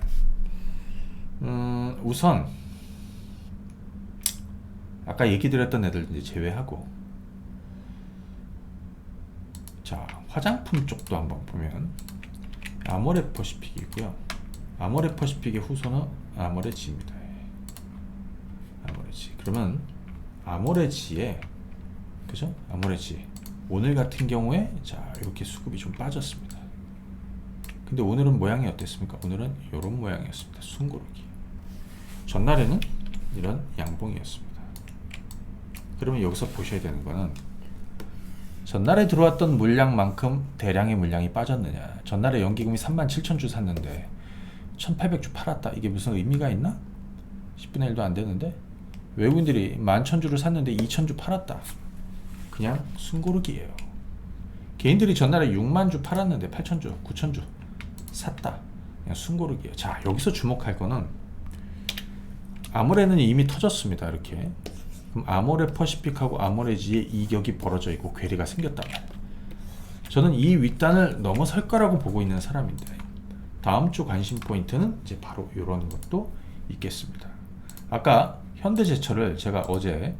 우선 아까 얘기 드렸던 애들 이제 제외하고, 자, 화장품 쪽도 한번 보면 아모레퍼시픽이고요. 아모레퍼시픽의 후손은 아모레지입니다. 아모레지. 그러면 아모레지에, 그죠? 아모레지. 오늘 같은 경우에 자, 이렇게 수급이 좀 빠졌습니다. 근데 오늘은 모양이 어땠습니까? 오늘은 이런 모양이었습니다. 숨고르기. 전날에는 이런 양봉이었습니다. 그러면 여기서 보셔야 되는 거는 전날에 들어왔던 물량만큼 대량의 물량이 빠졌느냐. 전날에 연기금이 37,000주 샀는데 1,800주 팔았다. 이게 무슨 의미가 있나? 10분의 1도 안 되는데 외국인들이 11,000주를 샀는데 2,000주 팔았다. 그냥 숨고르기예요. 개인들이 전날에 6만 주 팔았는데 8,000주, 9,000주 샀다. 그냥 숨고르기예요. 자, 여기서 주목할 거는 아모레는 이미 터졌습니다. 이렇게. 그럼 아모레퍼시픽하고 아모레지의 이격이 벌어져 있고 괴리가 생겼단 말이에요. 저는 이 윗단을 넘어설 거라고 보고 있는 사람인데, 다음 주 관심 포인트는 이제 바로 이런 것도 있겠습니다. 아까 현대제철을 제가 어제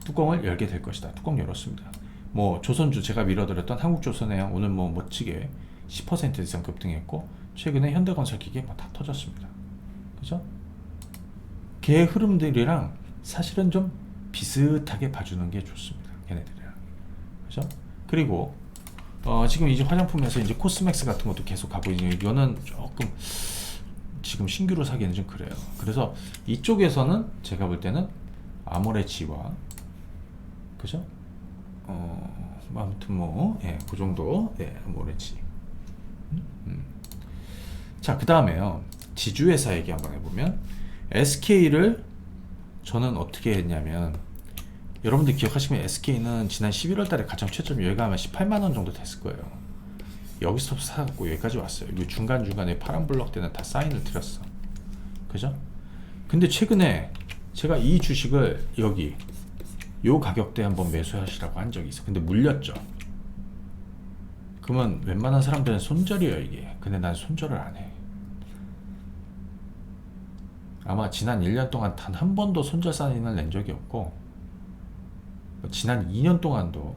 뚜껑을 열게 될 것이다. 뚜껑 열었습니다. 뭐 조선주 제가 밀어드렸던 한국조선해양 오늘 뭐 멋지게 10% 이상 급등했고, 최근에 현대건설기계 뭐 다 터졌습니다. 그죠? 걔 흐름들이랑 사실은 좀 비슷하게 봐주는 게 좋습니다. 걔네들이랑. 그죠? 그리고 지금 이제 화장품에서 이제 코스맥스 같은 것도 계속 가고 있는, 이거는 조금 지금 신규로 사기는 좀 그래요. 그래서 이쪽에서는 제가 볼 때는 아모레치와, 그죠? 아무튼 뭐, 예, 그 정도, 예, 아모레치. 자, 그 다음에요. 지주회사 얘기 한번 해보면, SK를 저는 어떻게 했냐면, 여러분들 기억하시면 SK는 지난 11월 달에 가장 최저점이 여기가 아마 18만원 정도 됐을 거예요. 여기서 사갖고 여기까지 왔어요. 이 중간중간에 파란 블럭 때는 다 사인을 드렸어. 그죠? 근데 최근에 제가 이 주식을 여기 요 가격대에 한번 매수하시라고 한 적이 있어. 근데 물렸죠. 그러면 웬만한 사람들은 손절이에요, 이게. 근데 난 손절을 안 해. 아마 지난 1년 동안 단 한 번도 손절 사인을 낸 적이 없고, 지난 2년 동안도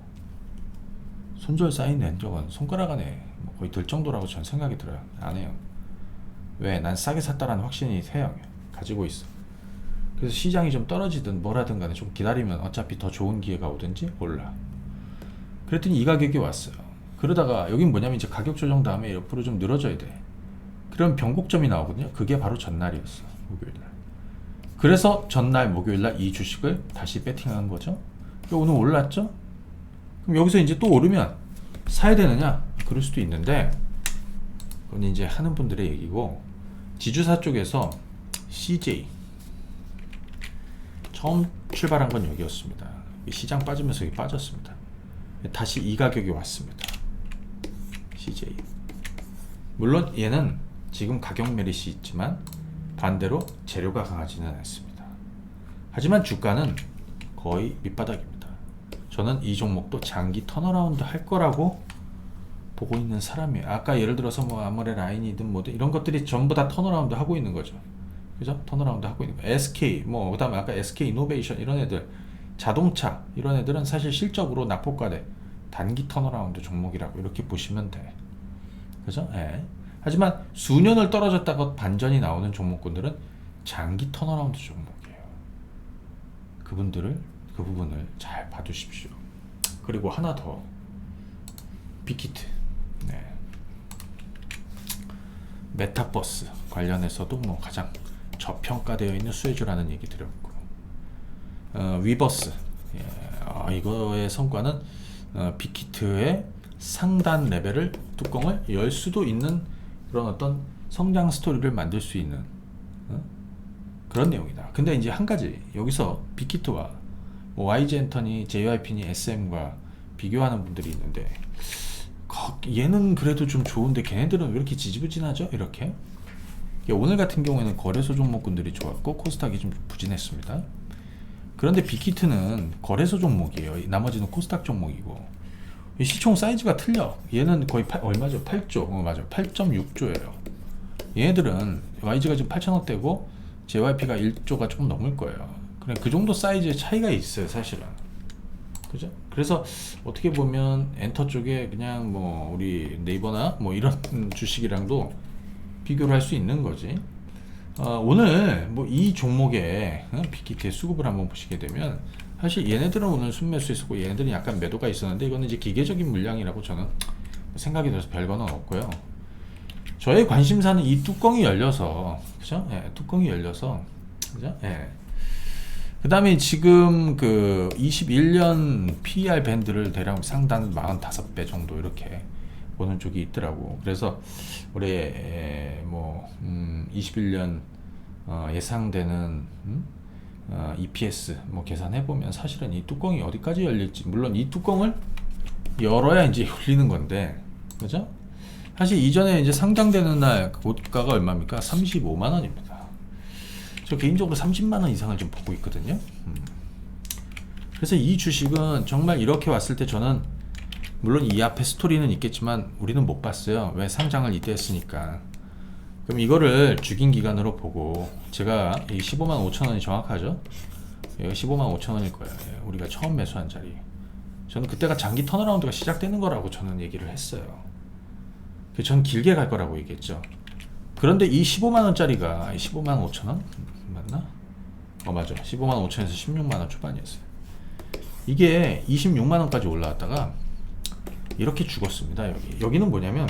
손절 사인 낸 적은 손가락 안에 거의 들 정도라고 전 생각이 들어요. 안 해요. 왜? 난 싸게 샀다라는 확신이 세요. 가지고 있어. 그래서 시장이 좀 떨어지든 뭐라든 간에 좀 기다리면 어차피 더 좋은 기회가 오든지 몰라. 그랬더니 이 가격이 왔어요. 그러다가 여긴 뭐냐면 이제 가격 조정 다음에 옆으로 좀 늘어져야 돼. 그럼 변곡점이 나오거든요. 그게 바로 전날이었어. 목요일날. 그래서 전날 목요일날 이 주식을 다시 배팅한 거죠. 오늘 올랐죠? 그럼 여기서 이제 또 오르면 사야 되느냐? 그럴 수도 있는데, 그건 이제 하는 분들의 얘기고, 지주사 쪽에서 CJ 처음 출발한 건 여기였습니다. 시장 빠지면서 여기 빠졌습니다. 다시 이 가격이 왔습니다. CJ. 물론 얘는 지금 가격 메리시 있지만 반대로 재료가 강하지는 않습니다. 하지만 주가는 거의 밑바닥입니다. 저는 이 종목도 장기 턴어라운드 할 거라고 보고 있는 사람이에요. 아까 예를 들어서 뭐 아모레 라인이든 뭐든 이런 것들이 전부 다 턴어라운드 하고 있는 거죠. 그죠? 턴어라운드 하고 있는 거. SK 뭐 그다음에 아까 SK 이노베이션 이런 애들, 자동차 이런 애들은 사실 실적으로 낙폭과대 단기 턴어라운드 종목이라고 이렇게 보시면 돼. 그죠? 예. 하지만 수년을 떨어졌다가 반전이 나오는 종목군들은 장기 턴어라운드 종목이에요. 그 부분을 잘 봐두십시오. 그리고 하나 더, 빅히트. 네. 메타버스 관련해서도 뭐 가장 저평가되어 있는 수혜주라는 얘기 드렸고, 위버스, 예, 이거의 성과는 빅히트의 상단 레벨을 뚜껑을 열 수도 있는 그런 어떤 성장 스토리를 만들 수 있는 그런 내용이다. 근데 이제 한 가지, 여기서 빅히트와 뭐 YG 엔터니, JYP니, SM과 비교하는 분들이 있는데, 얘는 그래도 좀 좋은데 걔네들은 왜 이렇게 지지부진하죠? 이렇게. 오늘 같은 경우에는 거래소 종목군들이 좋았고 코스닥이 좀 부진했습니다. 그런데 빅히트는 거래소 종목이에요. 나머지는 코스닥 종목이고, 시총 사이즈가 틀려. 얘는 거의 얼마죠? 8조. 맞아. 8.6조예요. 얘네들은 YG가 지금 8천억대고 JYP가 1조가 조금 넘을 거예요. 그래, 그 정도 사이즈의 차이가 있어요, 사실은. 그죠? 그래서 어떻게 보면 엔터 쪽에 그냥 뭐 우리 네이버나 뭐 이런 주식이랑도 비교를 할 수 있는 거지. 오늘 뭐 이 종목에 빅히트의 수급을 한번 보시게 되면, 사실 얘네들은 오늘 순매수 있었고 얘네들은 약간 매도가 있었는데, 이거는 이제 기계적인 물량이라고 저는 생각이 들어서 별거는 없고요. 저의 관심사는 이 뚜껑이 열려서, 그죠? 예, 뚜껑이 열려서, 그죠? 예. 그 다음에 지금 그 21년 PER 밴드를 대략 상단 45배 정도 이렇게 보는 쪽이 있더라고. 그래서 올해 뭐 21년 예상되는 EPS 뭐 계산해 보면 사실은 이 뚜껑이 어디까지 열릴지, 물론 이 뚜껑을 열어야 이제 열리는 건데, 그죠? 사실 이전에 이제 상장되는 날 고가가 얼마입니까? 35만 원입니다. 저 개인적으로 30만 원 이상을 좀 보고 있거든요. 그래서 이 주식은 정말 이렇게 왔을 때 저는, 물론 이 앞에 스토리는 있겠지만 우리는 못 봤어요. 왜? 상장을 이때 했으니까. 그럼 이거를 죽인 기간으로 보고, 제가 이 15만 5천 원이 정확하죠? 여기가 15만 5천 원일 거예요. 우리가 처음 매수한 자리. 저는 그때가 장기 턴어라운드가 시작되는 거라고 저는 얘기를 했어요. 전 길게 갈 거라고 얘기했죠. 그런데 이 15만 원짜리가 15만 5천 원? 맞나? 맞아. 15만 5천에서 16만 원 초반이었어요. 이게 26만 원까지 올라왔다가 이렇게 죽었습니다. 여기는 뭐냐면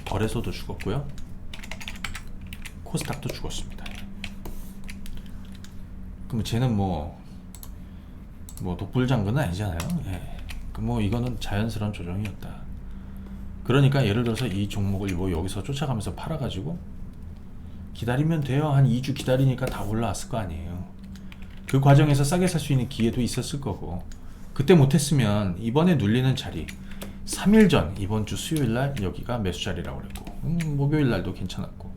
거래소도 죽었고요, 코스닥도 죽었습니다. 그럼 쟤는 뭐 독불장군은 아니잖아요. 예. 뭐 이거는 자연스러운 조정이었다. 그러니까 예를 들어서 이 종목을 뭐 여기서 쫓아가면서 팔아가지고 기다리면 돼요. 한 2주 기다리니까 다 올라왔을 거 아니에요. 그 과정에서 싸게 살 수 있는 기회도 있었을 거고, 그때 못했으면 이번에 눌리는 자리 3일 전 이번 주 수요일날 여기가 매수 자리라고 그랬고, 목요일날도 괜찮았고,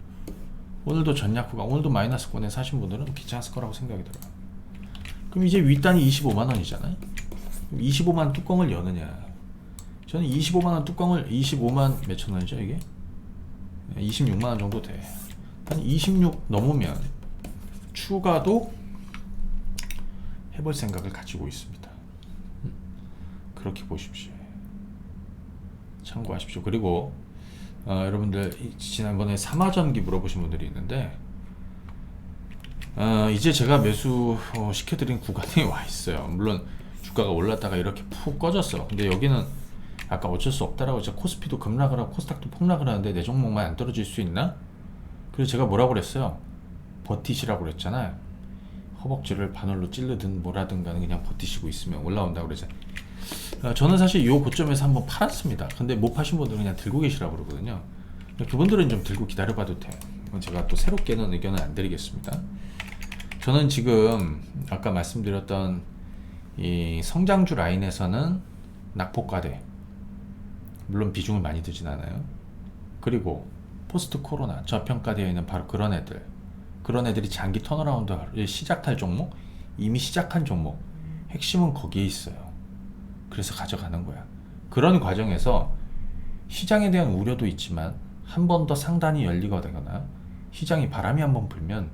오늘도 전략후가 오늘도 마이너스권에 사신 분들은 괜찮았을 거라고 생각이 들어요. 그럼 이제 윗단이 25만원이잖아요 25만 뚜껑을 여느냐. 저는 25만원 뚜껑을 25만 몇천원이죠 이게? 26만원 정도 돼. 한 26 넘으면 추가도 해볼 생각을 가지고 있습니다. 그렇게 보십시오. 참고하십시오. 그리고 여러분들 지난번에 삼화전기 물어보신 분들이 있는데, 이제 제가 매수 시켜드린 구간에 와 있어요. 물론 주가가 올랐다가 이렇게 푹 꺼졌어. 근데 여기는 아까 어쩔 수 없다라고, 제가 코스피도 급락을 하고 코스닥도 폭락을 하는데 내 종목만 안 떨어질 수 있나? 그래서 제가 뭐라고 그랬어요? 버티시라고 그랬잖아요. 허벅지를 바늘로 찔르든 뭐라든 간에 그냥 버티시고 있으면 올라온다고 그랬잖아요. 저는 사실 이 고점에서 한번 팔았습니다. 근데 못 파신 분들은 그냥 들고 계시라고 그러거든요. 그분들은 좀 들고 기다려봐도 돼요. 제가 또 새롭게는 의견을 안 드리겠습니다. 저는 지금 아까 말씀드렸던 이 성장주 라인에서는 낙폭과대, 물론 비중을 많이 두진 않아요. 그리고 포스트 코로나 저평가되어 있는 바로 그런 애들이 장기 턴어라운드 시작할 종목, 이미 시작한 종목, 핵심은 거기에 있어요. 그래서 가져가는 거야. 그런 과정에서 시장에 대한 우려도 있지만 한 번 더 상단이 열리거나 되거나 시장이 바람이 한번 불면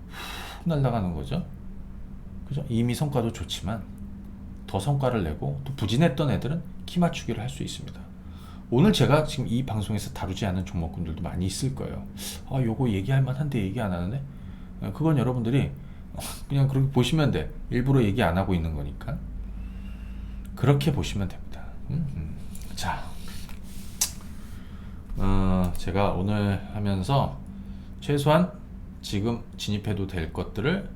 훅 날아가는 거죠. 그죠? 이미 성과도 좋지만 더 성과를 내고 또 부진했던 애들은 키 맞추기를 할 수 있습니다. 오늘 제가 지금 이 방송에서 다루지 않은 종목군들도 많이 있을 거예요. 요거 얘기할 만한데 얘기 안 하는데? 그건 여러분들이 그냥 그렇게 보시면 돼. 일부러 얘기 안 하고 있는 거니까. 그렇게 보시면 됩니다. 자, 제가 오늘 하면서 최소한 지금 진입해도 될 것들을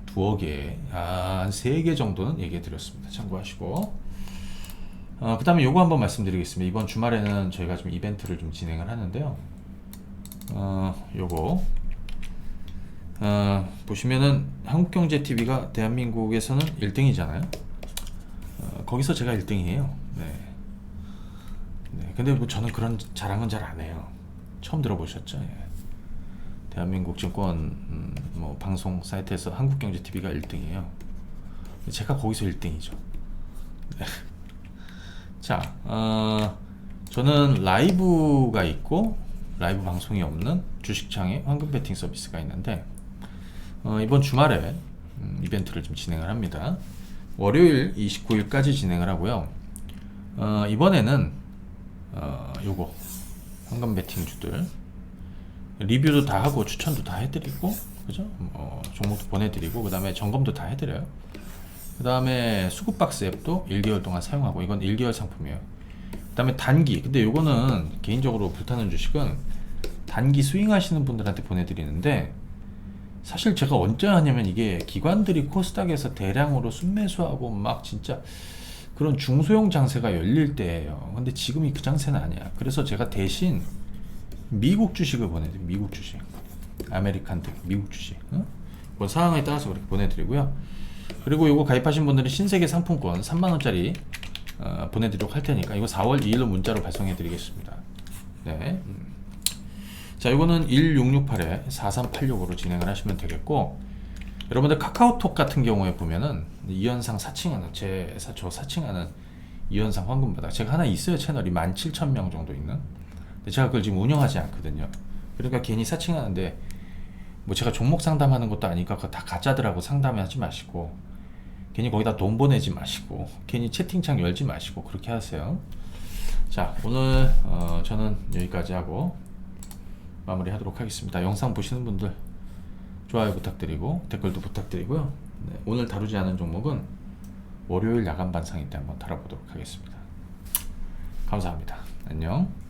두어 개, 한 3개 정도는 얘기해 드렸습니다. 참고하시고, 그 다음에 요거 한번 말씀드리겠습니다. 이번 주말에는 저희가 좀 이벤트를 좀 진행을 하는데요. 요거 보시면은 한국경제TV가 대한민국에서는 1등이잖아요. 거기서 제가 1등이에요. 네. 근데 뭐 저는 그런 자랑은 잘 안 해요. 처음 들어보셨죠? 예. 대한민국 증권 뭐 방송 사이트에서 한국경제TV가 1등이에요. 제가 거기서 1등이죠. 네. 자, 저는 라이브가 있고 라이브 방송이 없는 주식창의 황금 베팅 서비스가 있는데, 이번 주말에 이벤트를 좀 진행을 합니다. 월요일 29일까지 진행을 하고요. 이번에는 요거 황금 베팅주들 리뷰도 다 하고 추천도 다 해드리고, 그죠? 종목도 보내드리고, 그 다음에 점검도 다 해드려요. 그 다음에 수급박스 앱도 1개월 동안 사용하고, 이건 1개월 상품이에요. 그 다음에 단기, 근데 요거는 개인적으로 불타는 주식은 단기 스윙 하시는 분들한테 보내드리는데, 사실 제가 언제 하냐면 이게 기관들이 코스닥에서 대량으로 순매수하고 막 진짜 그런 중소형 장세가 열릴 때예요. 근데 지금이 그 장세는 아니야. 그래서 제가 대신 미국 주식을 보내드려요. 미국 주식, 아메리칸들 미국 주식, 뭐 상황에 따라서 그렇게 보내드리고요. 그리고 이거 가입하신 분들은 신세계 상품권 3만원짜리 보내드리도록 할 테니까 이거 4월 2일로 문자로 발송해 드리겠습니다. 네. 자, 이거는 1668에 4386으로 진행을 하시면 되겠고, 여러분들 카카오톡 같은 경우에 보면은 이현상 사칭하는 저 사칭하는 이현상 황금바닥 제가 하나 있어요. 채널이 17,000명 정도 있는. 근데 제가 그걸 지금 운영하지 않거든요. 그러니까 괜히 사칭하는데 뭐 제가 종목 상담하는 것도 아니까 그거 다 가짜들하고 상담하지 마시고, 괜히 거기다 돈 보내지 마시고, 괜히 채팅창 열지 마시고 그렇게 하세요. 자, 오늘 저는 여기까지 하고 마무리 하도록 하겠습니다. 영상 보시는 분들 좋아요 부탁드리고 댓글도 부탁드리고요. 네, 오늘 다루지 않은 종목은 월요일 야간 반상회 때 한번 다뤄보도록 하겠습니다. 감사합니다. 안녕.